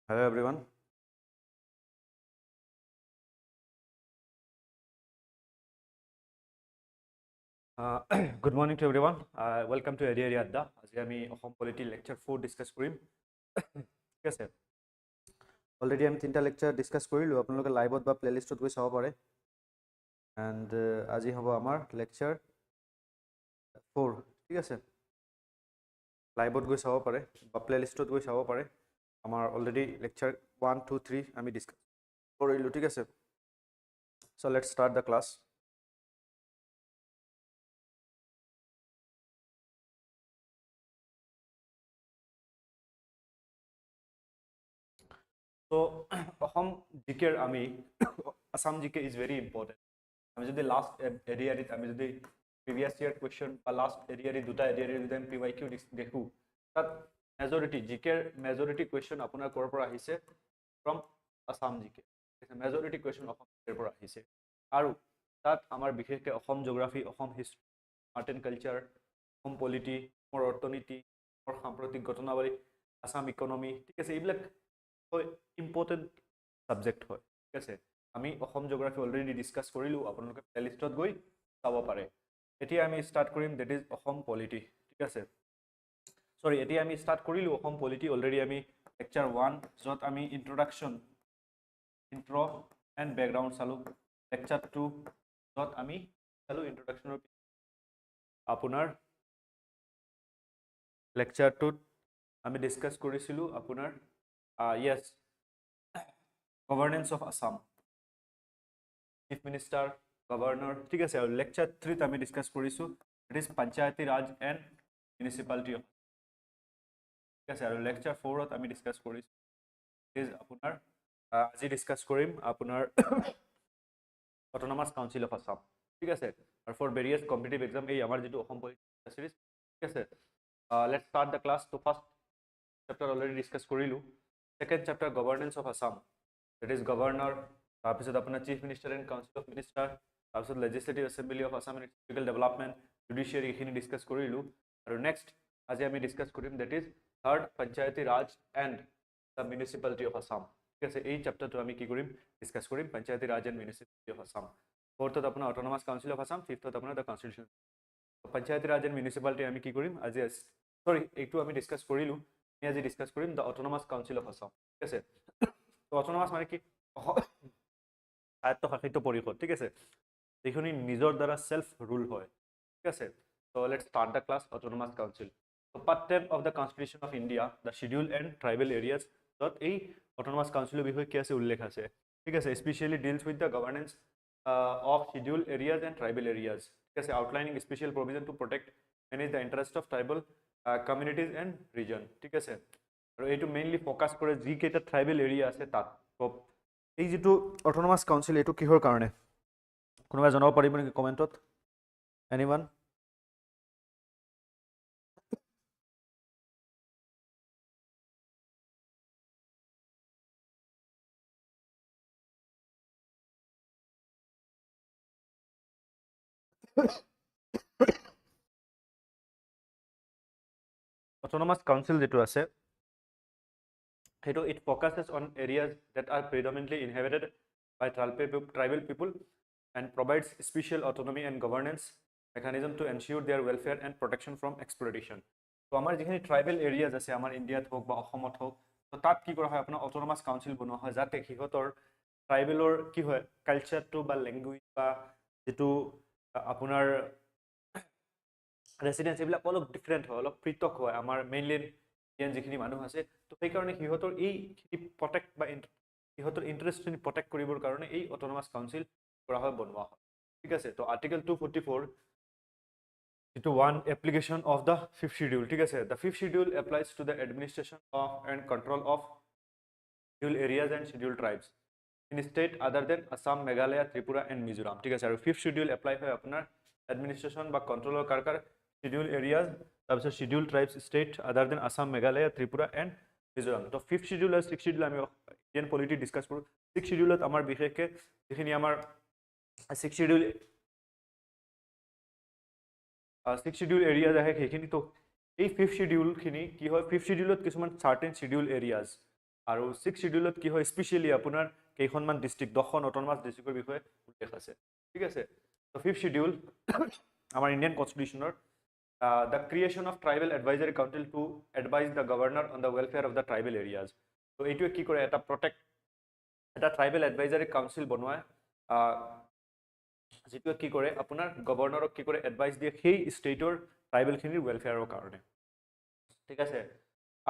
Hello everyone. Good morning to everyone. Welcome to ADRE Adda. আজি আমি Assam Polity lecture 4 discuss কৰিম। ঠিক আছে। Already আমি তিনটা lecture discuss কৰিলো, আপোনালোকে লাইভত বা প্লেলিষ্টত গৈ চাব পাৰে। And আজি হ'ব আমাৰ lecture 4, ঠিক আছে। লাইভত গৈ চাব পাৰে বা প্লেলিষ্টত গৈ চাব পাৰে। আমাৰ already lecture 1 2 3 আমি discuss কৰিলো, ঠিক আছে। So let's start the class. So Assam GK আমি Assam GK is very important. আমি যদি লাস্ট এডিআরইত আমি যদি প্রিভিয়াস ইয়ার কোয়েশ্চন বা লাস্ট এডিআরই দুটা এডিআরই যদি আমি পিওয়াইকিউ দেখো তাত মেজরিটি জিকেৰ মেজৰিটি কোয়েশ্চন আপোনাৰ কৰ পৰা আহিছে ফ্ৰম আসাম জিকে মেজৰিটি কোয়েশ্চন অসম জিকেৰ পৰা আহিছে আৰু তাত আমাৰ বিশেষকৈ Assam geography Assam history art and culture Assam polity মোৰ অৰ্থনীতি মোৰ সাম্প্ৰতিক ঘটনাৱলী আসাম ইকনমি ঠিক আছে এইবিলাক ইম্পৰ্টেণ্ট সাবজেক্ট হয় ঠিক আছে আমি অসম জিওগ্ৰাফি অলৰেডি ডিসকাস কৰিলো আপোনালোকে প্লেলিষ্টত গৈ চাব পাৰে এতিয়া আমি স্টাৰ্ট কৰিম দ্যাট ইজ অসম পলিটি ঠিক আছে সৰি এতিয়া আমি স্টাৰ্ট কৰিলো অসম পলিটি অলৰেডি আমি লেকচাৰ 1 যত আমি ইন্ট্ৰোডাকশন ইন্ট্ৰো এন্ড ব্যাকগ্ৰাউন্ড চালো লেকচাৰ 2 যত আমি চালো ইন্ট্ৰোডাকশনৰ আপোনাৰ লেকচাৰ 2 আমি ডিসকাস কৰিছিলো আপোনাৰ yes governance of Assam Chief Minister, Governor, ঠিক আছে আৰু লেকচাৰ 3 আমি ডিসকাস কৰিছো it is panchayati Raj and municipality ঠিক আছে আৰু লেকচাৰ 4 ত আমি ডিসকাস কৰিছো ইজ আপোনাৰ আজি ডিসকাস কৰিম আপোনাৰ অটোনমাস কাউন্সিল অফ আসাম ঠিক আছে আৰু ফৰ ভেৰিয়াস কম্পিটিটিভ এক্সাম এই আমাৰ যেটো অসম পলিটি সিৰিজ ঠিক আছে লেটস স্টাৰ্ট দ্য ক্লাস তো ফাৰ্স্ট চ্যাপ্টাৰ অলৰেডি ডিসকাস কৰিলো second chapter governance of Assam that is governor তাৰপিছত আপোনাৰ chief minister and council of minister তাৰপিছত legislative assembly of Assam and technical development judiciary এইখিনি ডিসকাস কৰিলো আৰু নেক্সট আজি আমি ডিসকাস কৰিম that is third Panchayati Raj and the municipality of Assam ঠিক আছে এই চ্যাপ্টাৰটো আমি কি কৰিম ডিসকাস কৰিম Panchayati Raj and municipality of Assam ফোৰ্থত আপোনাৰ অটোনমাস কাউন্সিল অফ আসাম ফিফথত আপোনাৰ the constitution panchayati Raj and municipality আমি কি কৰিম আজি সৰি এইটো আমি ডিসকাস কৰিলো আমি আজি ডিসকাস কৰিম the autonomous council of Assam ঠিক আছে তো অটোনমাস মানে কি আয়ত্তশাসিত পৰিষদ ঠিক আছে যিখিনি নিজৰ দ্বাৰা সেলফ রুল হয় ঠিক আছে so let's start the class autonomous council so part 10 of the constitution of india the schedule and tribal areas that এই autonomous council বিষয়ে কি আছে উল্লেখ আছে ঠিক আছে especially deals with the governance of schedule areas and tribal areas ঠিক আছে outlining special provision to protect manage the interest of tribal communities and region ঠিক আছে আৰু এইটো মেইনলি ফোকাস কৰে যি কেইটা ট্ৰাইবেল এৰিয়া আছে তাত এই যেটো অটোনমাস কাউন্সিল এটো কিহৰ কাৰণে কোনোবা জনাব পাৰিব নেকি কমেন্টত এনিওয়ান autonomous council যেটো আছে it focuses on areas that are predominantly inhabited by tribal people and provides special autonomy and governance mechanism to ensure their welfare and protection from exploitation. So, our যিখিনি tribal areas আছে আমাৰ ইন্ডিয়াত হোক বা অসমত হোক তো তাত কি কৰা হয় আপোনাৰ অটোনমাস কাউন্সিল বনোৱা হয় যাতে সিহঁতৰ ট্ৰাইবেলৰ কি হয় কালচাৰটো বা ল্যাঙ্গুৱেজ বা যেটো আপোনাৰ ৰেসিডেন্স এইবিলাক অলপ ডিফাৰেন্ট হয় অলপ পৃথক হয় আমাৰ মেইনলি ইণ্ডিয়ান যিখিনি মানুহ আছে তো সেই কাৰণে সিহঁতৰ এই প্ৰটেক্ট বা সিহঁতৰ ইন্টাৰেষ্টখিনি প্ৰটেক্ট কৰিবৰ কাৰণে এই অটোনমাস কাউন্সিল কৰা হয় বনোৱা হয় ঠিক আছে তো article 244 It one application of the fifth schedule. ठीक है The fifth schedule applies to the administration of and control of scheduled areas and scheduled tribes in state other than Assam, Meghalaya, Tripura and Mizoram. ठीक है और fifth schedule apply है अपना administration বা control कर scheduled areas तब से scheduled tribes state other than Assam, Meghalaya, Tripura and Mizoram. तो fifth schedule और sixth schedule আমি Indian polity discuss करूँ. Sixth schedule আমাৰ বিশেষকে যিখিনি আমাৰ sixth schedule sixth schedule areas আহে সেইখিনি তো এই fifth schedule খিনি কি হয় fifth schedule কিছুমান certain schedule areas আৰু sixth schedule কি হয় স্পেশালি আপোনাৰ কেইখনমান ডিস্ট্ৰিক্ট 10খন অটোনমাস ডিস্ট্ৰিক্টৰ বিষয়ে উল্লেখ আছে ঠিক আছে তো fifth schedule আমাৰ Indian কনস্টিটিউশনৰ the creation of tribal advisory council to advise the governor on the welfare of the tribal areas তো এইটোৱে কি কৰে এটা protect এটা tribal advisory council বনোৱা যেটো কি কৰে আপোনাৰ গভৰ্ণৰক কি কৰে এডভাইস দিয়ে সেই ষ্টেটৰ ট্ৰাইবেল খিনিৰ ওয়েলফেয়াৰৰ কাৰণে ঠিক আছে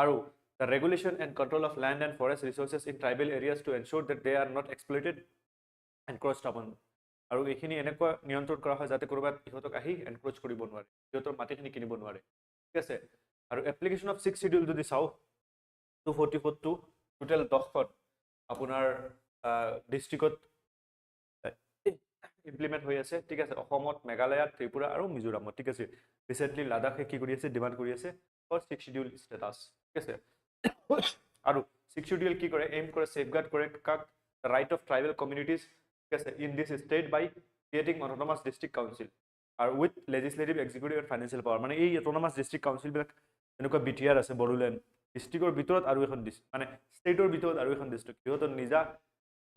আৰু the regulation and control of land and forest resources in tribal areas to ensure that they are not exploited and crossed upon আৰু এইখিনি এনেকুৱা নিয়ন্ত্ৰণ কৰা হয় যাতে কৰবাত ইহঁতক আহি এনক্ৰোচ কৰিব নোৱাৰে ইহঁতৰ মাটিখিনি কিনিব নোৱাৰে ঠিক আছে আৰু এপ্লিকেশন অফ 6 শিডিউল যদি চাও 244 টু টোটাল 10খন আপোনাৰ ডিস্ট্ৰিক্টত ইমপ্লিমেন্ট হৈ আছে ঠিক আছে অসমত মেঘালয় ত্ৰিপুৰা আৰু মিজোৰামত ঠিক আছে ৰিসেন্টলি লাডাখে কি কৰি আছে ডিমান্ড কৰি আছে ফৰ 6 শিডিউল স্ট্যাটাস ঠিক আছে আৰু 6 শিডিউল কি কৰে এম কৰে সেফগাৰ্ড কৰে কাক রাইট অফ ট্রাইবেল কমিউনিটিজ ঠিক আছে in this state by creating autonomous district council আৰু with legislative executive and financial power মানে এই অটোনমাস ডিস্ট্ৰিক্ট কাউন্সিল বিলাক এনেকুৱা বিটিআৰ আছে বড়োলেণ্ড ডিস্ট্ৰিক্টৰ ভিতৰত আৰু এখন মানে ষ্টেটৰ ভিতৰত আৰু এখন ডিস্ট্ৰিক্ট সিহঁতৰ নিজা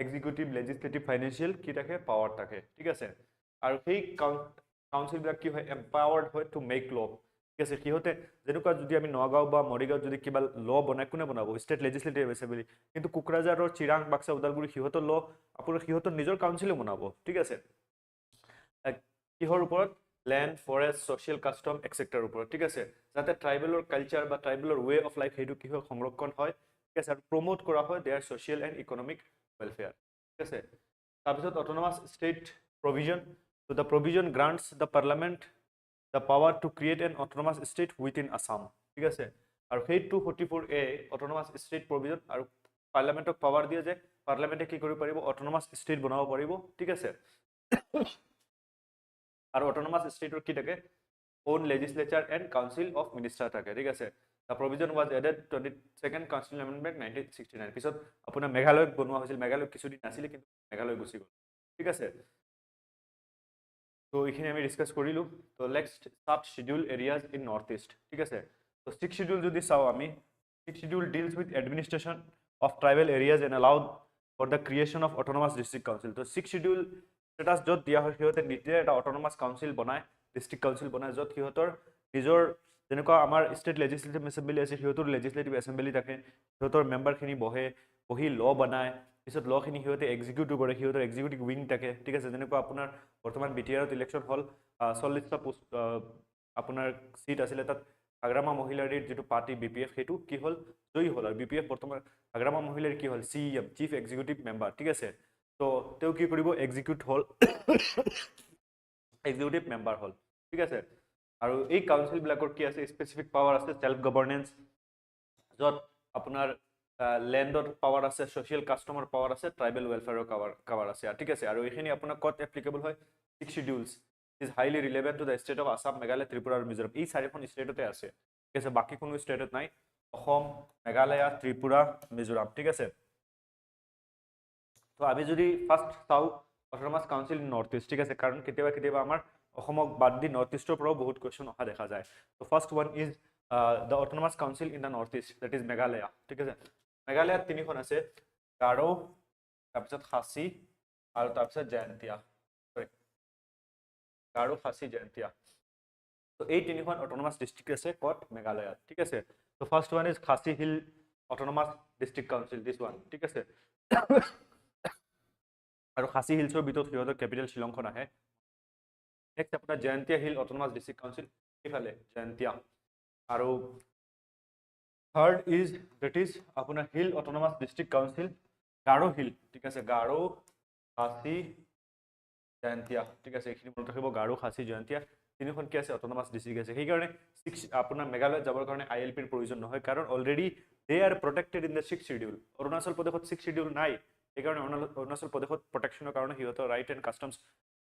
এক্সিকিউটিভ লেজিসলেটিভ ফাইনান্সিয়াল কি থাকে পাৱাৰ থাকে ঠিক আছে আৰু সেই কাউন্সিল বিলাক কি হয় এম্পাৱাৰ্ড হয় টু মেক ল ঠিক আছে সিহঁতে যেনেকুৱা যদি আমি নগাঁও বা মৰিগাঁও যদি কিবা ল বনাই কোনে বনাব ষ্টেট লেজিসলেটিভ এছেম্বলি কিন্তু কোকৰাঝাৰৰ চিৰাং বাক্সা ওদালগুৰি সিহঁতৰ ল আপোনাৰ সিহঁতৰ নিজৰ কাউন্সিলে বনাব ঠিক আছে কিহৰ ওপৰত ল্যান্ড ফৰেষ্ট সোশ্যাল কাস্টম এটসেট্ৰাৰ ওপৰত ঠিক আছে যাতে ট্ৰাইবেলৰ কালচাৰ বা ট্ৰাইবেলৰ ৱে অফ লাইফ হেতু কি হয় সংৰক্ষণ হয় ঠিক আছে আৰু প্ৰমোট কৰা হয় their social and economic welfare ঠিক আছে তাৰপিছত autonomous state provision so the provision grants the parliament the power to create an autonomous state within Assam ঠিক আছে আৰু সেই 244A autonomous state provision আৰু পাৰ্লামেন্টক পাৱাৰ দিয়ে যে পাৰ্লামেন্টে কি কৰিব পাৰিব অটোনমাস ষ্টেট বনাব পাৰিব ঠিক আছে আৰু অটোনমাস ষ্টেটৰ কি থাকে own legislature and council of minister থাকে ঠিক আছে the provision was added 22nd constitutional amendment 1969 পিছত আপোনাৰ মেঘালয়ত বনোৱা হৈছিল মেঘালয় কিছুদিন আছিল কিন্তু মেঘালয় গুছি গল ঠিক আছে তো এইখিনি আমি ডিসকাস কৰিলো তো next sub schedule areas in north east ঠিক আছে তো 6 শিডিউল যদি চাও আমি 6 schedule deals with administration of tribal areas and allowed for the creation of autonomous district council তো 6 শিডিউল স্ট্যাটাস যত দিয়া হয় সিহঁতে নিজে এটা অটোনমাস কাউন্সিল বনায় ডিস্ট্ৰিক্ট কাউন্সিল বনায় যত সিহঁতৰ নিজৰ যেনেকুৱা আমাৰ ষ্টেট লেজিসলেটিভ এছেম্বলি আছে সিহঁতৰ লেজিসলেটিভ এছেম্বলি থাকে সিহঁতৰ মেম্বাৰখিনি বহি ল বনায় পিছত ল খিনি সিহঁতে এক্সিকিউট কৰে সিহঁতৰ এক্সিকিউটিভ উইং থাকে ঠিক আছে যেনেকুৱা আপোনাৰ বৰ্তমান বিটিআৰত ইলেকশ্যন হল 40টা পোষ্ট আপোনাৰ সিট আছিল তাত আগ্ৰামা মহিলাৰীৰ যেটো পাৰ্টি বিপিএফ হেতু কি হল জয়ী হল আৰু বিপিএফ বৰ্তমান আগ্ৰামা মহিলাৰ কি হল সিএম চিফ এক্সিকিউটিভ মেম্বাৰ ঠিক আছে তো তেও কি কৰিব এক্সিকিউট হল এক্সিকিউটিভ মেম্বাৰ হল ঠিক আছে আৰু এই কাউন্সিল বিলাকৰ কি আছে স্পেসিফিক পাৱাৰ আছে সেলফ গভৰ্নেন্স যত আপোনাৰ ল্যান্ডৰ পাৱাৰ আছে সোশ্যাল কাস্টমৰ পাৱাৰ আছে ট্ৰাইবেল ওয়েলফেয়াৰৰ পাৱাৰ আছে ঠিক আছে আৰু এইখিনি আপোনাৰ কত এপ্লিকেবল হয় 6 schedules is highly relevant to the state of Assam, Meghalaya, Tripura আৰু মিজোৰাম এই চাৰিখন ষ্টেটতে আছে ঠিক আছে বাকি কোনো ষ্টেটত নাই অসম মেঘালয় ত্ৰিপুৰা মিজোৰাম ঠিক আছে তো আমি যদি ফার্স্ট চাও autonomous council in north east ঠিক আছে কারণ কেতিয়াবা আমাৰ অসমক বাদ দি নৰ্থ ইষ্টৰ পৰাও বহুত কোৱেশ্চন অহা দেখা যায় তো first one is the autonomous council in the northeast that is Meghalaya ঠিক আছে মেঘালয়ত তিনিখন আছে গাৰো তাৰপিছত খাসী আৰু তাৰপিছত জয়ন্তীয়া সৰি গাৰো খাসী জয়ন্তীয়া তো এই তিনিখন অটোনমাস ডিস্ট্ৰিক্ট আছে কত মেঘালয়ত ঠিক আছে তো first one is Khasi hill autonomous district council this one ঠিক আছে আৰু খাসী হিলছৰ ভিতৰত সিহঁতৰ কেপিটেল শিলংখন আহে নেক্সট আপোনাৰ Jaintia hill autonomous district council এইফালে জয়ন্তীয়া আৰু থাৰ্ড ইজ that is আপোনাৰ hill autonomous district council Garo hill ঠিক আছে গাৰো খাসী জয়ন্তীয়া ঠিক আছে এইখিনি মনত ৰাখিব গাৰো খাসী জয়ন্তীয়া তিনিখন কি আছে অটোনমাস ডিস্ট্ৰিক্ট আছে সেইকাৰণে আপোনাৰ মেঘালয় যাবৰ কাৰণে আইএলপিৰ প্ৰয়োজন নহয় কাৰণ already they are protected in the 6th schedule Arunachal প্ৰদেশত 6th শিডিউল নাই সেইকাৰণে অৰুণাচল প্ৰদেশত প্ৰটেকশ্যনৰ কাৰণে সিহঁতৰ ৰাইট এণ্ড কাষ্টমছ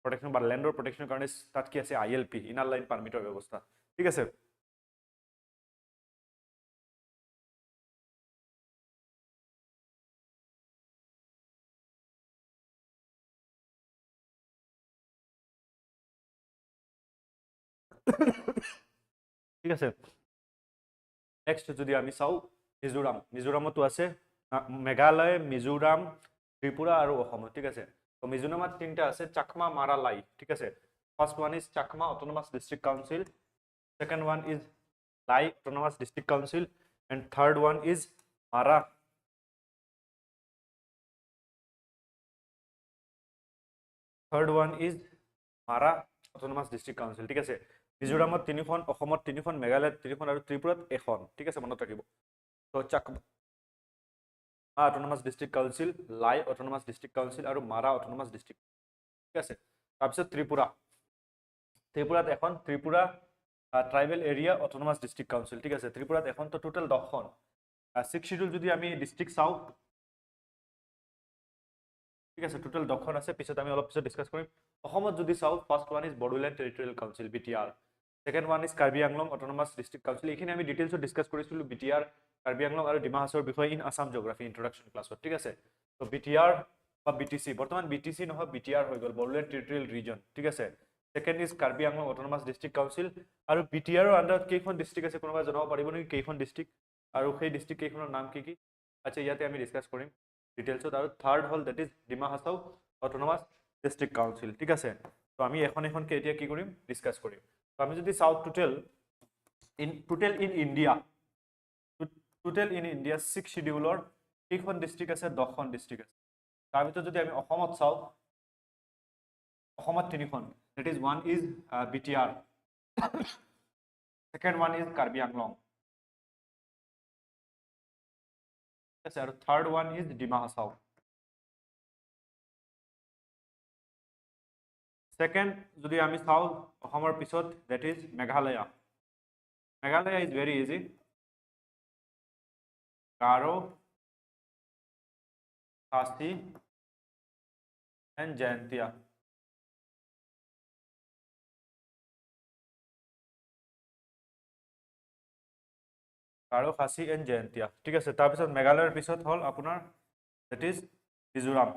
প্ৰটেকশ্যন বা লেণ্ডৰ প্ৰটেকশ্যনৰ কাৰণে তাত কি আছে আইএলপি ইনাৰ লাইন পাৰ্মিটৰ ব্যৱস্থা ঠিক আছে ঠিক আছে নেক্সট যদি আমি চাওঁ মিজোৰামতো আছে মেঘালয় মিজোৰাম ত্ৰিপুৰা আৰু অসম ঠিক আছে তো মিজোৰামত তিনিটা আছে চাকমা মাৰা লাই ঠিক আছে first one is Chakma autonomous district council second one is লাই autonomous district council and third one is মাৰা অটোনমাস ডিস্ট্ৰিক্ট কাউন্সিল ঠিক আছে মিজোৰামত তিনিখন অসমত তিনিখন মেঘালয়ত তিনিখন আৰু ত্ৰিপুৰাত এখন ঠিক আছে মনত ৰাখিব তো চাকমা অটোনমাস ডিস্ট্ৰিক্ট কাউন্সিল লাই অটোনমাস ডিস্ট্ৰিক্ট কাউন্সিল আৰু মাৰা অটোনমাস ডিস্ট্ৰিক্ট ঠিক আছে তাৰপিছত ত্ৰিপুৰাত এখন Tripura tribal area autonomous district council ঠিক আছে ত্ৰিপুৰাত এখন তো টোটাল 10খন 6th শিডিউল যদি আমি ডিস্ট্রিক্ট চাওঁ ঠিক আছে টোটাল 10খন আছে পিছত আমি অলপ পিছত ডিসকাস কৰিম অসমত যদি চাওঁ first one is Bodoland territorial council BTR second one is Karbi Anglong autonomous district council এইখিনি আমি ডিটেইলছত ডিসকাস কৰিছিলো বিটিআৰ কাৰ্বি আংলং আৰু ডিমা হাছাওৰ বিষয়ে ইন আসাম জিঅগ্ৰাফি ইন্ট্ৰডাকশন ক্লাছত ঠিক আছে তো বিটিআৰ বা বিটিসি বৰ্তমান বিটিসি নহয় বিটিআৰ হৈ গ'ল বড়োলেণ্ড টেৰিটৰিয়েল ৰিজন ঠিক আছে second is Karbi Anglong autonomous district council আৰু বিটিআৰৰ আন্ডাৰত কেইখন ডিস্ট্ৰিক্ট আছে কোনোবা জনাব পাৰিব নেকি কেইখন ডিস্ট্ৰিক্ট আৰু সেই ডিস্ট্ৰিক্ট কেইখনৰ নাম কি কি আচ্ছা ইয়াতে আমি ডিসকাস কৰিম ডিটেইলছত আৰু third hall that is Dima Hasao autonomous district council ঠিক আছে তো আমি এখন কে এতিয়া কি কৰিম ডিসকাস কৰিম তো আমি যদি চাও টোটাল ইন ইন্ডিয়া 6 শিডিউলৰ কেইখন ডিস্ট্ৰিক্ট আছে 10খন ডিস্ট্ৰিক্ট আছে তাৰ ভিতৰত যদি আমি অসমত চাও অসমত তিনিখন that is one is BTR second one is Karbi Anglong yes and third one is Dima Hasao second যদি আমি চাও অসমৰ পিছত that is Meghalaya is very easy Garo Khasi and Jaintia Garo Khasi and Jaintia ঠিক আছে তাৰ পিছত মেঘালয়ৰ পিছত হল আপোনাৰ that is মিজোৰাম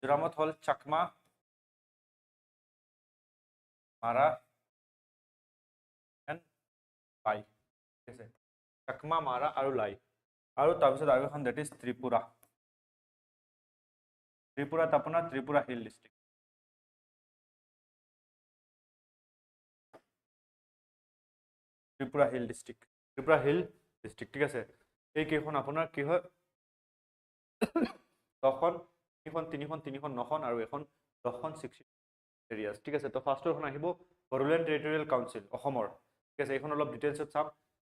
মিজোৰামত হল চাকমা মাৰা and লাই ঠিক আছে চাকমা মাৰা আৰু লাই আৰু তাৰপিছত আৰু এখন that is ত্ৰিপুৰাত আপোনাৰ Tripura hill district Tripura hill district ঠিক আছে এই কেইখন আপোনাৰ কি হয় 10খন তিনিখন 9খন আৰু এখন 10খন 6 এৰিয়াজ ঠিক আছে তো ফাৰ্ষ্টৰখন আহিব বড়োলেণ্ড টেৰিটৰিয়েল কাউন্সিল অসমৰ ঠিক আছে এইখন অলপ ডিটেইলছত চাম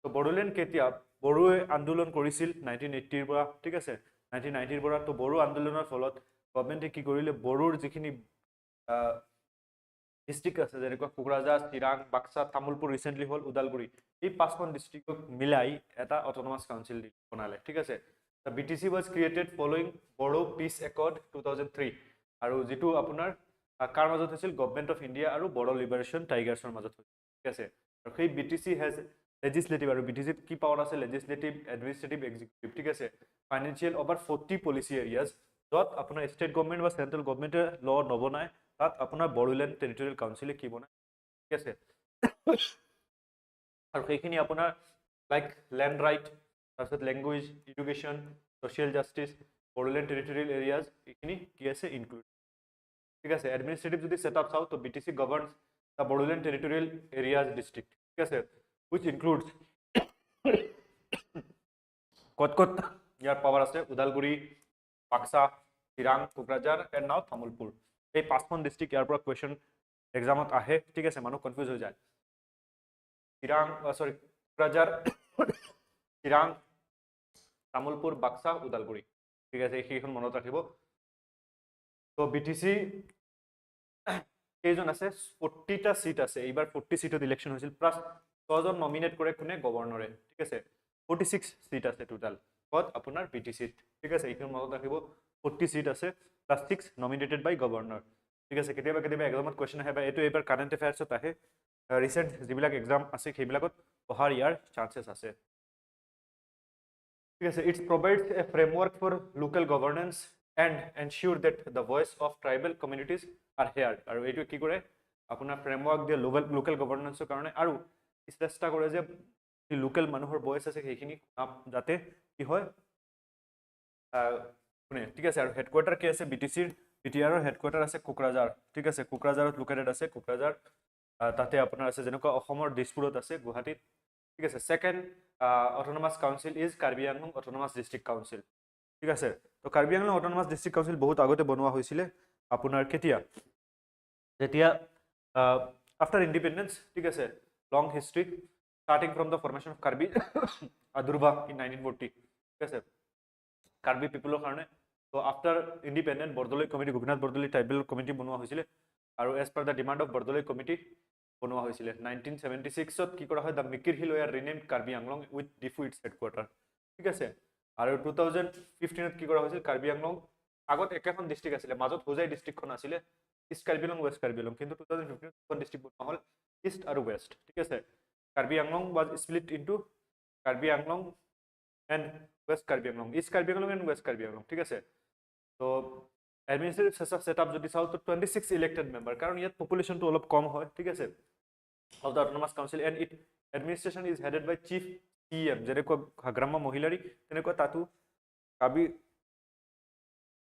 তো বড়োলেণ্ড কেতিয়া বড়োৱে আন্দোলন কৰিছিল 1980 ৰ পৰা ঠিক আছে 1990 ৰ পৰা তো বড়ো আন্দোলনৰ ফলত গভৰ্ণমেণ্টে কি কৰিলে বড়োৰ যিখিনি ডিস্ট্ৰিক্ট আছে যেনেকুৱা কোকৰাঝাৰ চিৰাং বাক্সা তামুলপুৰ ৰিসেন্টলি হল উদালগুৰি এই পাঁচখন ডিস্ট্রিক্টক মিলাই এটা অটোনমাস কাউন্সিল বনালে ঠিক আছে the BTC was created following Bodo Peace Accord 2003 আৰু যেটো আপোনাৰ কাৰ মাজত হৈছিল গভৰ্ণমেণ্ট অফ ইণ্ডিয়া আৰু বড়ো লিবাৰেশ্যন টাইগাৰ্ছৰ মাজত হৈছিল ঠিক আছে আৰু সেই BTC has legislative আৰু BTC কি পাৱাৰ আছে legislative administrative executive ঠিক আছে financial over 40 policy areas যত আপোনাৰ ষ্টেট গভৰ্ণমেণ্ট বা চেন্ট্ৰেল গভৰ্ণমেণ্টে ল নবনায় তাত আপোনাৰ বড়োলেণ্ড টেৰিটৰিয়েল কাউন্সিলে কি বনায় ঠিক আছে আৰু সেইখিনি আপোনাৰ লাইক ল্যান্ড ৰাইট তাৰপিছত language education social justice Bodoland territorial areas এখিনি কি আছে include ঠিক আছে administrative যদি setup চাও তো BTC governs the Bodoland territorial areas district ঠিক আছে which includes কত ইয়াৰ পাৱাৰ আছে উদালগুৰি বাক্সা চিৰাং কোকৰাঝাৰ এণ্ড নাও তামুলপুৰ এই পাঁচখন ডিস্ট্ৰিক্ট ইয়াৰ পৰা কুৱেশ্যন এক্সামত আহে ঠিক আছে মানুহ কনফিউজ হৈ যায় চিৰাং সৰি কোকৰাঝাৰ চিৰাং তামুলপুৰ বাক্সা উদালগুৰি ঠিক আছে সেইখন মনত ৰাখিব তো বিটিসি কেইজন আছে 40টা সিট আছে এইবাৰ 40 সিটত ইলেকশন হৈছিল প্লাস 6 জন নমিনেট কৰে কোনে গভৰ্ণৰে ঠিক আছে 46 সিট আছে টোটাল কত আপোনাৰ বিটিসি ঠিক আছে এইখন মনত ৰাখিব 40 সিট আছে প্লাস 6 নমিনেটেড বাই গভৰ্ণৰ ঠিক আছে কেতিয়াবা কেতিয়াবা এক্সামত কোৱেশ্চন আহে বা এটো এবাৰ কাৰেন্ট এফেয়াৰ্সত আহে ৰিসেন্ট যিবিলাক এক্সাম আছে সেইবিলাকত পঢ়াৰ ইয়াৰ চান্সেস আছে ঠিক আছে it's provides a framework for local governance and ensure that the voice of tribal communities are heard আৰু এইটো কি কৰে আপোনাৰ ফ্ৰেমৱৰ্ক দিয়ে লোকেল গভৰ্নেন্সৰ কাৰণে আৰু চেষ্টা কৰে যে লোকেল মানুহৰ ভয়েস আছে সেইখিনি যাতে কি হয় শুনে ঠিক আছে আৰু হেডকোয়াৰ্টাৰ কি আছে বিটিসিৰ বিটিআৰৰ হেডকোয়াৰ্টাৰ আছে কোকৰাঝাৰ ঠিক আছে কোকৰাঝাৰত লোকেটেড আছে কোকৰাঝাৰ তাতে আপোনাৰ আছে যেনেকুৱা অসমৰ দিছপুৰত আছে গুৱাহাটীত ঠিক আছে second autonomous council is Karbi Anglong autonomous district council ঠিক আছে তো Karbi Anglong autonomous district council বহুত আগতে বনোৱা হৈছিল আপোনাৰ কেতিয়া যেতিয়া আফটাৰ ইন্ডিপেন্ডেন্স ঠিক আছে লং history starting from the formation of Karbi Adurva in 1940 ঠিক আছে কাৰ্বি পিপলৰ কাৰণে তো after independent Bordoloi committee Gopinath Bordoloi tribal committee বনোৱা হৈছিল আৰু as per the demand of Bordoloi committee বনোৱা হৈছিল 1976 ত কি কৰা হয় the Mikir hill were renamed Karbi Anglong with Diphu its headquarter ঠিক আছে আৰু 2015 ত কি কৰা হৈছিল কাৰ্বি আংলং আগত একেখন ডিস্ট্ৰিক্ট আছিল মাজত হোজাই ডিস্ট্ৰিক্টখন আছিল ইষ্ট কাৰ্বি আংলং ৱেষ্ট কাৰ্বি আংলং কিন্তু 2015 ত ডিস্ট্ৰিক্ট বনোৱা হ'ল ইষ্ট আৰু ৱেষ্ট ঠিক আছে Karbi Anglong was split into Karbi Anglong and West Karbi Anglong, East Karbi Anglong and West Karbi Anglong. ঠিক আছে তো administrative setup যদি চাও তো 26 elected member কারণ ইয়াত population তো অলপ কম হয় ঠিক আছে of the autonomous council and it administration is headed by chief CM যেনেকুৱা গ্ৰাম্য মহিলাৰী তেনেকুৱা তাতো কাৰ্বি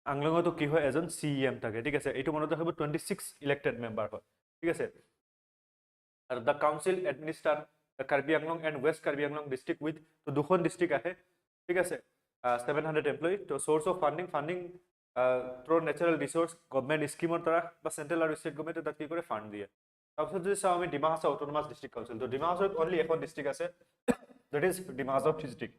আংলঙতো কি হয় এজন CM থাকে ঠিক আছে এইটো মনত ৰাখিব 26 elected member হয় ঠিক আছে আৰু the council administer the Karbi Anglong and West Karbi Anglong district with তো দুখন ডিস্ট্রিক্ট আছে ঠিক আছে 700 এমপ্লয়ি তো source of funding through natural resource government স্কিমৰ দ্বাৰা বা সেন্ট্ৰাল আৰু স্টেট গভৰ্নমেন্টে তাত কি কৰে ফান্ড দিয়ে তাৰপিছত যদি চাও আমি Dima Hasao autonomous district council তো ডিমা হাছাওত অনলি এখন ডিস্ট্রিক্ট আছে that is Dima Hasao district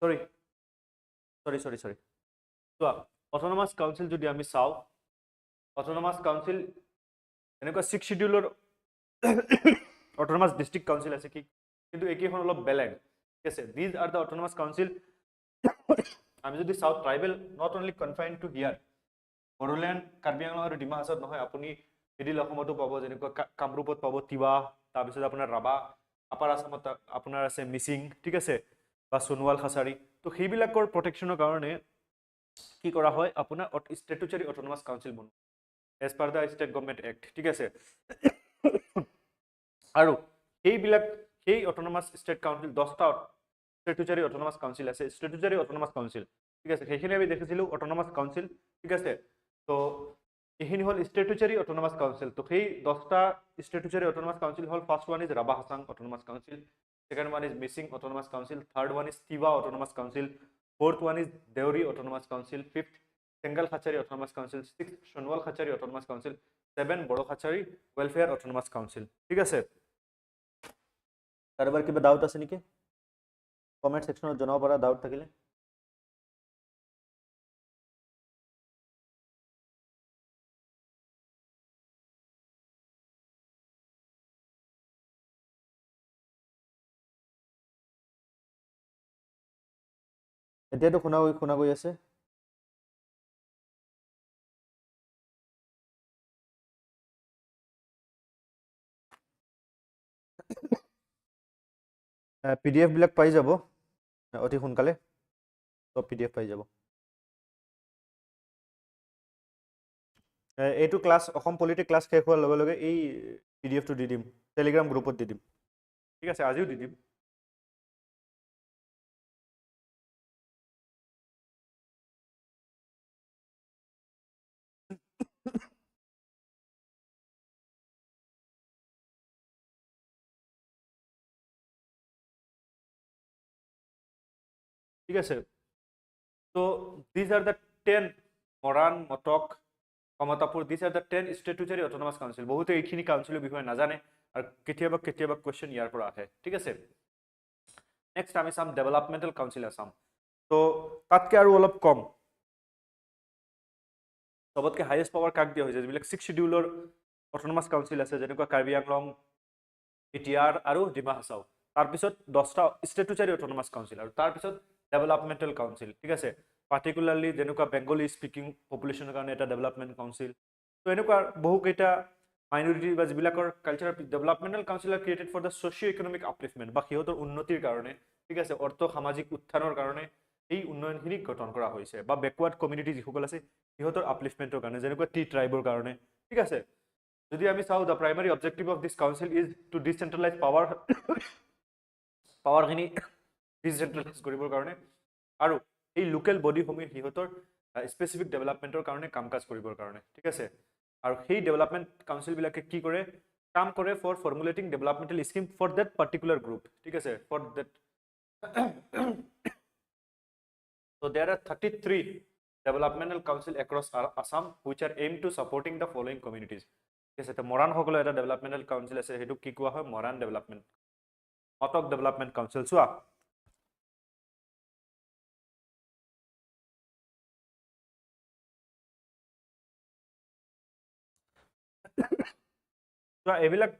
sorry so autonomous council যদি আমি চাও autonomous council এনেকুৱা 6 শিডিউলৰ autonomous district council আছে কি কিন্তু একেখন অলপ বেলেগ ঠিক আছে these are the autonomous council আমি যদি চাও tribal not only confined to here Bodoland Karbi Anglong আৰু Dima Hasao নহয় আপুনি মিডিল অসমতো পাব যেনেকুৱা কামৰূপত পাব তিৱা তাৰ পিছত আপোনাৰ ৰাবা আপাৰ আসামত আপোনাৰ আছে মিচিং ঠিক আছে বা সোণোৱাল খাসাৰী তো সেইবিলাকৰ প্ৰটেকচনৰ কাৰণে কি কৰা হয় আপোনাৰ স্ট্যাটুটৰি অটোনমাস কাউন্সিল বনোৱা as per the state government act ঠিক আছে আৰু এইবিলাক এই অটোনমাস স্টেট কাউন্সিল 10টা স্ট্যাটুটৰি অটোনমাস কাউন্সিল আছে স্ট্যাটুটৰি অটোনমাস কাউন্সিল ঠিক আছে সেইখিনি আমি দেখিছিলো অটোনমাস কাউন্সিল ঠিক আছে তো এইখিনি হল স্ট্যাটুটৰি অটোনমাস কাউন্সিল তো সেই 10টা স্ট্যাটুটৰি অটোনমাস কাউন্সিল হল first one is Rabha Hasong autonomous council second one is Mising autonomous council third one is Tiwa autonomous council fourth one is Deori Autonomous Council, fifth Tengal Khachari Autonomous Council, sixth Shonwal Khachari Autonomous Council, seven Bodo Khachari Welfare Autonomous Council. ঠিক আছে কারবার কিবা doubt আছে নেকি comment সেকশনত জনাব পাৰা doubt থাকিলে এতিয়াতো শুনা গৈ আছে পিডিএফ বিলাক পাই যাব অতি সোনকালে সব পিডিএফ পাই যাব এইটো ক্লাস অসম পলিটি ক্লাস শেষ হোৱাৰ লগে লগে এই পিডিএফটো দি দিম টেলিগ্ৰাম গ্ৰুপত দি দিম ঠিক আছে আজিও দি দিম ঠিক আছে so these are the 10 Moran Motok Kamatapur these are the 10 statutory autonomous council বহুতে এইখিনি কাউন্সিলৰ বিষয়ে নাজানে আৰু কেতিয়াবা কোৱেশ্চন ইয়াৰ পৰা আহে ঠিক আছে নেক্সট আমি চাম ডেভেলপমেন্টাল কাউন্সিল আসাম তো তাতকে আৰু অলপ কম সবতকে হাইয়েস্ট পাৱাৰ কাক দিয়া হৈছে যিবিলাক 6 শিডিউলৰ অটোনমাস কাউন্সিল আছে যেনেকুৱা কাৰ্বি আংলং ইটিআৰ আৰু ডিমা হাসাও তাৰ পিছত 10টা স্ট্যাটুটৰি অটোনমাস কাউন্সিল আৰু তাৰ পিছত ডেভেলপমেন্টাল কাউন্সিল ঠিক আছে পাৰ্টিকুলাৰলি যেনেকুৱা বেঙ্গলি স্পিকিং পপুলেশনৰ কাৰণে এটা ডেভেলপমেন্ট কাউন্সিল তো এনেকুৱা বহু কেইটা মাইনৰিটি বা যিবিলাকৰ culture developmental council are created for the socio economic upliftment বা সিহঁতৰ উন্নতিৰ কাৰণে ঠিক আছে অৰ্থ সামাজিক উত্থানৰ কাৰণে এই উন্নয়নখিনি গঠন কৰা হৈছে বা ব্যাকওয়াৰ্ড কমিউনিটি যিসকল আছে সিহঁতৰ আপলিফমেন্টৰ কাৰণে যেনেকুৱা টি ট্ৰাইবৰ কাৰণে ঠিক আছে যদি আমি চাও the primary objective of this council is to decentralise পাৱাৰখিনি ডিসেন্ট্ৰেলাইজ কৰিবৰ কাৰণে আৰু এই লোকেল বডি সমূহ সিহঁতৰ স্পেসিফিক ডেভেলপমেন্টৰ কাৰণে কামকাজ কৰিবৰ কাৰণে ঠিক আছে আৰু সেই ডেভেলপমেন্ট কাউন্সিল বিলাকে কি কৰে কাম কৰে for formulating developmental scheme for that particular group ঠিক আছে for that so there are 33 developmental council across Assam which are aimed to supporting the following communities ঠিক আছে তো মৰাণ সকলৰ এটা ডেভেলপমেন্টাল কাউন্সিল আছে হেতু কি কোৱা হয় Moran development Matak development council চোৱা তো এইবিলাক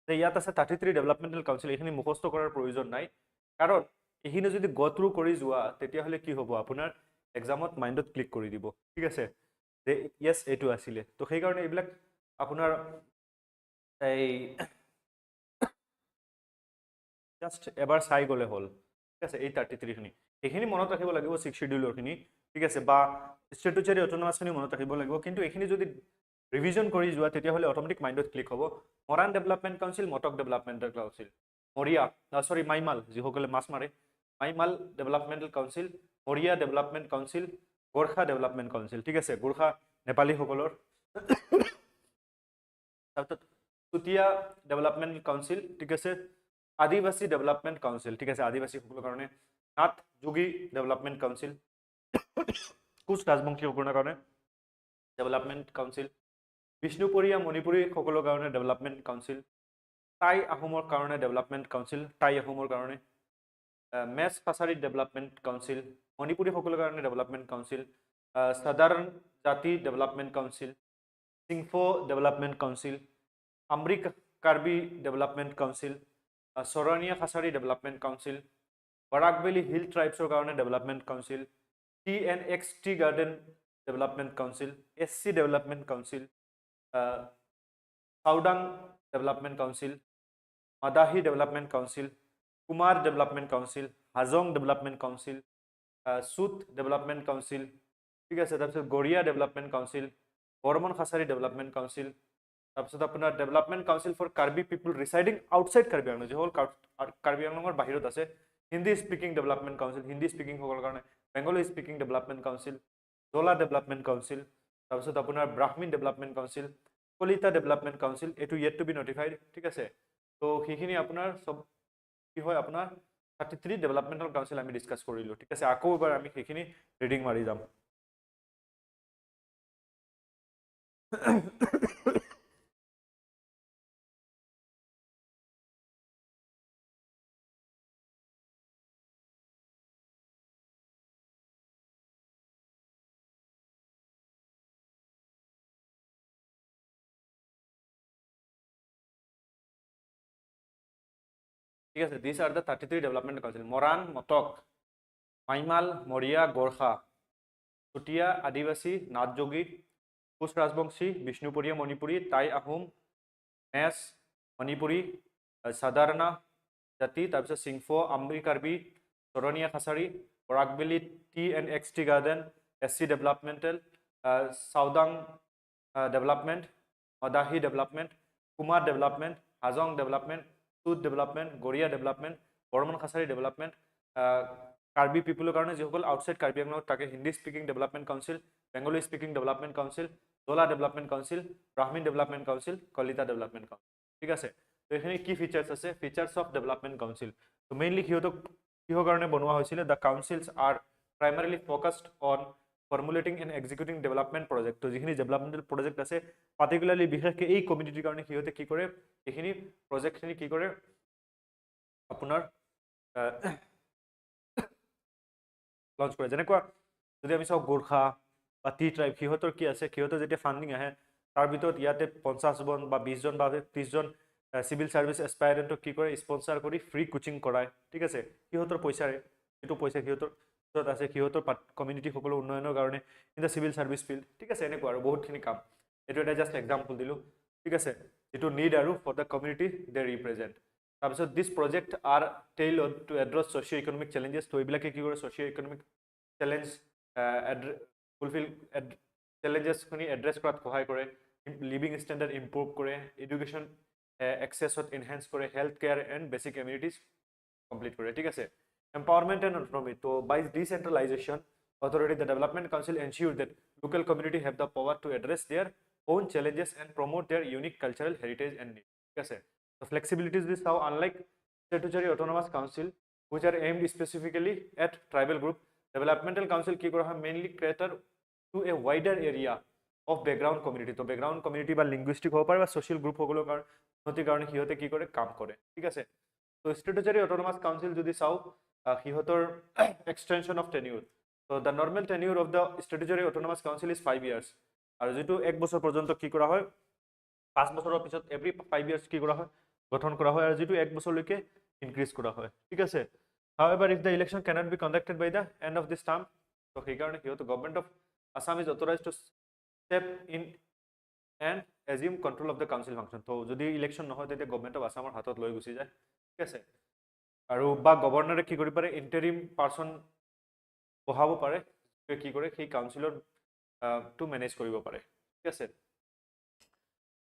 যে ইয়াত আছে 33 ডেভেলপমেন্টাল কাউন্সিল এইখিনি মুখস্থ কৰাৰ প্ৰয়োজন নাই কাৰণ এইখিনি যদি গো থ্ৰু কৰি যোৱা তেতিয়া হলে কি হ'ব আপোনাৰ এক্সামত মাইন্ডত ক্লিক কৰি দিব ঠিক আছে যে ইয়েস এটো আছিল তো সেই কাৰণে এইবিলাক আপোনাৰ এই জাস্ট এবাৰ চাই গলে হল ঠিক আছে এই 33 খিনি এইখিনি মনত ৰাখিব লাগিব 6 শিডিউলৰ খিনি ঠিক আছে বা স্ট্যাটুটৰি অটোনমাস খিনি মনত ৰাখিব লাগিব কিন্তু এইখিনি যদি ৰিভিজন কৰি যোৱা তেতিয়া হলে অটোমেটিক মাইন্ডত ক্লিক হ'ব Moran development council Matak developmental council Moria sorry Maimal যিসকলে মাছ মাৰে Maimal developmental council Moria development council Gorkha development council ঠিক আছে গোৰ্খা নেপালী সকলৰ তাৰপিছত চুতীয়া ডেভেলপমেন্ট কাউন্সিল ঠিক আছে আদিবাসী ডেভেলপমেন্ট কাউন্সিল ঠিক আছে আদিবাসী সকলৰ কাৰণে নাথ যোগী ডেভেলপমেন্ট কাউন্সিল কোচ ৰাজবংশী সকলৰ কাৰণে ডেভেলপমেন্ট কাউন্সিল বিষ্ণুপুৰীয়া মণিপুৰী সকলৰ কাৰণে ডেভেলপমেন্ট কাউন্সিল টাই আহোমৰ কাৰণে ডেভেলপমেন্ট কাউন্সিল টাই আহোমৰ কাৰণে মেছ ফাছাৰী ডেভেলপমেণ্ট কাউন্সিল, মণিপুৰী সকলৰ কাৰণে ডেভেলপমেণ্ট কাউন্সিল, সাধাৰণ জাতি development council, Singpho development council, Amri Karbi development council, চৰণীয়া Kachari development council, Barak valley hill ট্ৰাইবছৰ কাৰণে development council, tea garden development council, SC development council, Chaudang development council, Madahi development council, Kumar development council, Hajong development council, Sut development council, ঠিক আছে। তাৰপিছত Goria development council, Barman Kachari development council, তাৰপিছত আপোনাৰ development council for Karbi people residing outside Karbi Anglong, যিসকল কাৰ্বি আংলঙৰ বাহিৰত আছে, Hindi speaking development council, Hindi speaking সকলৰ কাৰণে, বেংগলী স্পিকিং ডেভেলপমেণ্ট কাউন্সিল, জলা ডেভেলপমেণ্ট কাউন্সিল, তাৰপিছত আপোনাৰ Brahmin development council, Kalita development council, এইটো য়েট টু বি নটিফাইড, ঠিক আছে। তো সেইখিনি আপোনাৰ সব কি হয়, আপোনাৰ 33 ডেভেলপমেণ্টেল কাউন্সিল আমি ডিছকাছ কৰিলোঁ, ঠিক আছে। আকৌ এবাৰ আমি সেইখিনি ৰিডিং মাৰি যাম। ঠিক আছে, these are the 33 development council. Moran, Matak, মাইমাল, Moriya, Gorkha, Chutia, আদিবাসী, নাথযোগী, কোচ ৰাজবংশী, বিষ্ণুপুৰীয়া, মণিপুৰী, টাই আহোম, মেছ, মণিপুৰী, সাধাৰণা জাতি, তাৰপিছত চিংফো, আমৰি কাৰ্বি, চৰণীয়া Kachari, Barak valley tea garden, SC developmental, Chaudang development, Madahi development, Kumar development, Hajong development, Sut development, Goria development, Barman Kachari development, Karbi পিপুলৰ কাৰণে যিসকল আউটসাইড কাৰ্বি আংলং তাকে Hindi speaking development council, Bengali speaking development council, জলা development council, Brahmin development council, Kalita development council, ঠিক আছে। তো এইখিনি কি ফিচাৰ্ছ আছে, ফিচাৰ্ছ অফ ডেভেলপমেণ্ট কাউন্সিল। তো মেইনলি সিহঁতক কিহৰ কাৰণে বনোৱা হৈছিলে, the কাউন্সিলছ are primarily focused on formulating and executing development project. তো যিখিনি ডেভেলপমেণ্টেল প্ৰজেক্ট আছে, পাৰ্টিকুলাৰলি বিশেষকৈ এই কমিউনিটিৰ কাৰণে সিহঁতে কি কৰে, এইখিনি প্ৰজেক্টখিনি কি কৰে আপোনাৰ লঞ্চ কৰে। যেনেকুৱা যদি আমি চাওঁ গোৰ্খা বা টি ট্ৰাইব, সিহঁতৰ কি আছে, সিহঁতৰ যেতিয়া ফাণ্ডিং আহে তাৰ ভিতৰত ইয়াতে 50 জন বা 20 জন বা 30 জন চিভিল ছাৰ্ভিচ এছপাইৰেণ্টক কি কৰে, স্পনচাৰ কৰি ফ্ৰী কোচিং কৰায়, ঠিক আছে। সিহঁতৰ পইচাৰে, যিটো পইচা সিহঁতৰ ওচৰত আছে, সিহঁতৰ কমিউনিটিসকলৰ উন্নয়নৰ কাৰণে in the civil service field, ঠিক আছে। এনেকুৱা আৰু বহুতখিনি কাম, এইটো এটা জাষ্ট এক্সাম্পল দিলোঁ, ঠিক আছে, যিটো নিড আৰু for the community they represent. তাৰপিছত this project are tailored to address socio' economic challenges. তো এইবিলাকে কি কৰে, ছ'চিঅ' ইকনমিক চেলেঞ্জ ফুলফিল চেলেঞ্জেছখিনি এড্ৰেছ কৰাত সহায় কৰে, লিভিং ষ্টেণ্ডাৰ্ড ইম্প্ৰুভ কৰে, এডুকেশ্যন এক্সেছত এনহেঞ্চ কৰে, health care and basic amenities complete কৰে, ঠিক আছে। Empowerment and autonomy. তো by decentralization authority the development council ensure that local community have the power to address their own challenges and promote their unique cultural heritage and needs, ঠিক আছে। So flexibilities this how unlike statutory autonomous council which are aimed specifically at tribal group, developmental council কি কৰা হয় mainly cater to a wider area of background community। তো background community বা linguistic হ'ব পাৰে বা social group সকলৰ কাৰণে সিহঁতে কি কৰে, কাম কৰে, ঠিক আছে। তো statutory autonomous council যদি চাওঁ সিহঁতৰ extension of tenure। So the normal tenure of the statutory autonomous council is 5 years, আৰু যেটো 1 বছৰ পৰ্যন্ত কি কৰা হয়, 5 বছৰৰ পিছত এভৰি 5 ইয়াৰ্স কি কৰা হয়, গঠন কৰা হয়, আৰু যেটো 1 বছৰলৈকে ইনক্ৰিজ কৰা হয়, ঠিক আছে। However, if the election cannot be conducted by the end of this term, so সেইকাৰণে কিয়তো government of Assam is authorized to step in and assume control of the council function। তো যদি ইলেকশন নহয় তেতিয়া গভৰ্নমেন্ট অফ আসামৰ হাতত লৈ গুচি যায়, ঠিক আছে। আৰু বা গভৰ্নৰে কি কৰিব পাৰে, ইন্টাৰিম পাৰ্সন বহাব পাৰে, কি কৰে সেই কাউন্সিলৰ to manage কৰিব পাৰে, ঠিক আছে।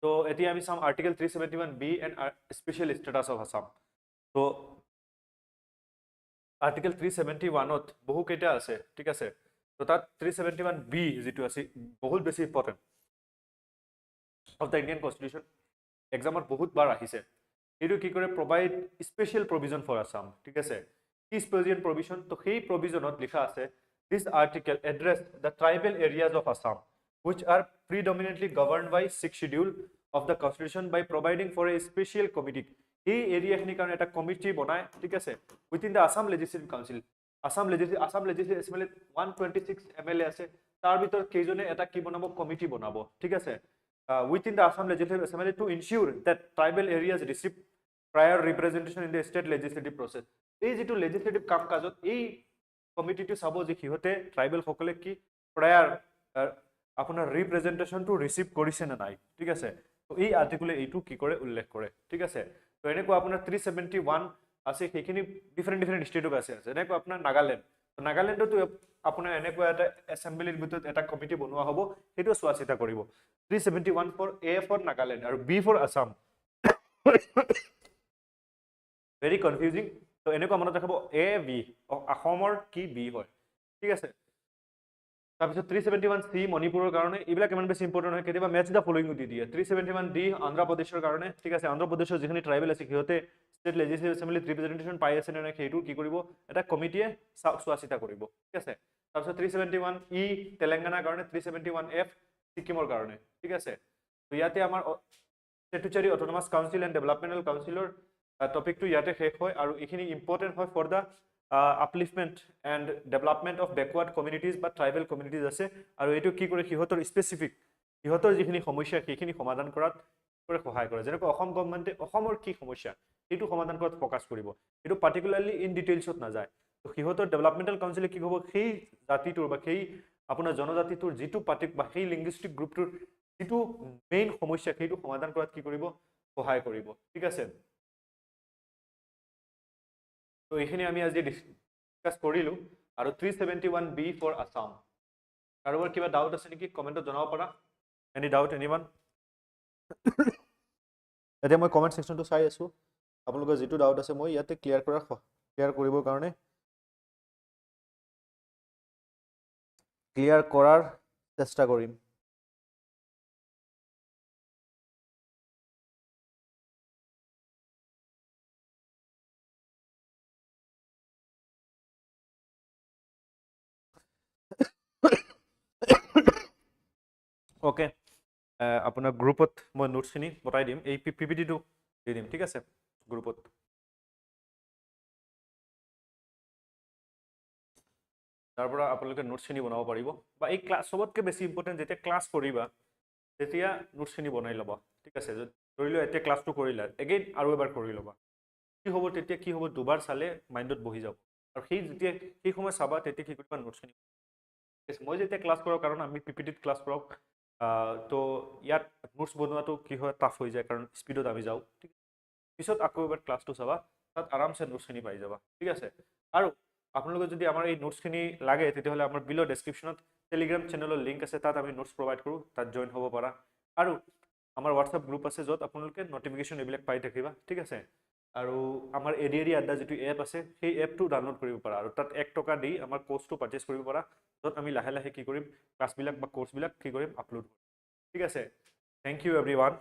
তো এতিয়া আমি চাম article 371B and special status of Assam. তো আৰ্টিকেল 371ত বহু কেইটা আছে, ঠিক আছে। তো তাত 371B যেটো আছে বহুত বেছি important of the Indian constitution, এক্সামত বহুত বাৰ আহিছে। এইটো কি কৰে, provide special provision for Assam, ঠিক আছে। কি স্পেশাল প্ৰভিজন, তো সেই প্ৰভিজনত লিখা আছে this article address the tribal areas of Assam which are predominantly governed by 6th schedule of the constitution by providing for a special committee। এই এৰিয়াখিনিৰ কাৰণে এটা কমিটি বনায় ঠিক আছে within the Assam legislative council Assam legislative এছেম্বলিত 126 এমএলএ আছে তাৰ ভিতৰত কেইজনে এটা কি বনাব কমিটি বনাব ঠিক আছে within the Assam Legislative Assembly to ensure that tribal areas receive prior representation in the state legislative process. এই যেটো legislative কাম কাজত এই কমিটিটো চাব যে কিহতে ট্ৰাইবেল সকলে কি prior আপোনাৰ representation to receive কৰিছে না নাই ঠিক আছে তো এই আৰ্টিকলে এইটো কি কৰে উল্লেখ কৰে ঠিক আছে তো এনেকুৱা আপোনাৰ 371 আছে সেইখিনি ডিফাৰেন্ট ষ্টেটত আছে এনেকুৱা আপোনাৰ নাগালেণ্ড তো নাগালেণ্ডতো আপোনাৰ এনেকুৱা এটা এছেম্বলিৰ ভিতৰত এটা কমিটি বনোৱা হ'ব সেইটো চোৱা চিতা কৰিব 371 for A for Nagaland or B for Assam. Very confusing. So এনেকুৱা মনত ৰাখিব A B অসমৰ কি B হয় ঠিক আছে তাৰপিছত 371 C মণিপুৰৰ কাৰণে এইবিলাক ইমান বেছি ইম্পৰ্টেন্ট হয় কেতিয়াবা ম্যাচ দা ফলোইং দি দিয়ে 371 D আন্ধ্ৰ প্ৰদেশৰ কাৰণে ঠিক আছে আন্ধ্ৰ প্ৰদেশৰ যিখিনি ট্ৰাইবেল আছে সিহঁতে ষ্টেট লেজিসলেটিভ এছেম্বলিত ৰিপ্ৰেজেন্টেশন পাই আছে নে সেইটো কি কৰিব এটা কমিটিয়ে চোৱা চিতা কৰিব ঠিক আছে তাৰপিছত 371 E তেলেংগানাৰ কাৰণে 371 F সিকিমৰ কাৰণে ঠিক আছে তো ইয়াতে আমাৰ Statutory Autonomous Council and Developmental Councilor টপিকটো ইয়াতে শেষ হয় আৰু এইখিনি ইম্পৰ্টেন্ট হয় for the upliftment and development of backward communities বা tribal communities আছে আৰু এটো কি কৰে হিহতৰ স্পেসিফিক হিহতৰ যিখিনি সমস্যা সেইখিনি সমাধান কৰাত কৰে সহায় কৰে যেনেকৈ অসম গৱৰ্ণমেণ্টে অসমৰ কি সমস্যা এইটো সমাধান কৰাত ফোকাস কৰিব এটো পাৰ্টিকুলাৰলি ইন ডিটেইলছত না যায় তো হিহতৰ ডেভেলপমেন্টাল কাউন্সিলে কি হ'ব সেই জাতিটোৰ বা সেই আপোনাৰ জনজাতিটোৰ যিটো পাৰ্টিক বা সেই লিংগুইষ্টিক গ্ৰুপটোৰ যিটো মেইন সমস্যা সেইটো সমাধান কৰাত কি কৰিব সহায় কৰিব ঠিক আছে তো এইখিনি আমি আজি ডিসকাস কৰিলো আৰু 371 B for Assam কাৰোবাৰ কিবা ডাউট আছে নেকি কমেন্টত জনাব পাৰা এনি ডাউট এনিওয়ান এতিয়া মই কমেন্ট সেকশনটো চাই আছো আপোনালোকৰ যেটো ডাউট আছে মই ইয়াতে ক্লিয়াৰ কৰিবৰ কাৰণে ক্লিয়াৰ কৰাৰ চেষ্টা কৰিম ওকে আপোনাৰ গ্ৰুপত মই নোটছখিনি বটাই দিম এই পিপিটিটো দি দিম ঠিক আছে গ্ৰুপত তাৰ পৰা আপোনালোকে নোটছখিনি বনাব পাৰিব বা এই ক্লাছ সবতকৈ বেছি ইম্পৰ্টেন্ট যেতিয়া ক্লাছ কৰিবা তেতিয়া নোটছখিনি বনাই ল'বা ঠিক আছে ধৰি লও এতিয়া ক্লাছটো কৰিলা এগেইন আৰু এবাৰ কৰি ল'বা কি হ'ব তেতিয়া কি হ'ব দুবাৰ চালে মাইন্ডত বহি যাব আৰু সেই যেতিয়া সেই সময় চাবা তেতিয়া কি কৰিবা নোটছখিনি মই যেতিয়া ক্লাছ কৰাৰ কাৰণ আমি পিপিটিত ক্লাছ কৰাও তো ইয়াত নোটছ বনোৱাটো কি হয় টাফ হৈ যায় কাৰণ স্পিডত আমি যাওঁ ঠিক পিছত আকৌ এবাৰ ক্লাছটো চাবা তাত আৰামছে নোটছখিনি পাই যাবা ঠিক আছে আৰু আপোনালোকে যদি আমাৰ এই নোটছখিনি লাগে তেতিয়াহ'লে আমাৰ বিলো ডেসক্ৰিপশনত টেলিগ্ৰাম চেনেলৰ লিংক আছে তাত আমি নোটছ প্ৰভাইড কৰোঁ তাত জইন হ'ব পাৰা আৰু আমাৰ হোৱাটছআপ গ্ৰুপ আছে য'ত আপোনালোকে নটিফিকেশ্যন এইবিলাক পাই থাকিবা ঠিক আছে আৰু আমাৰ ADRE আড্ডা যেটো এপ আছে সেই এপটো ডাউনলোড কৰিব পাৰা আৰু তাত 1 টকা দি আমাৰ কোৰ্সটো পাৰচেজ কৰিব পাৰা য'ত আমি লাহে লাহে কি কৰিম ক্লাছবিলাক বা কোৰ্সবিলাক কি কৰিম আপলোড ঠিক আছে থ্যাংক ইউ এভৰিওয়ান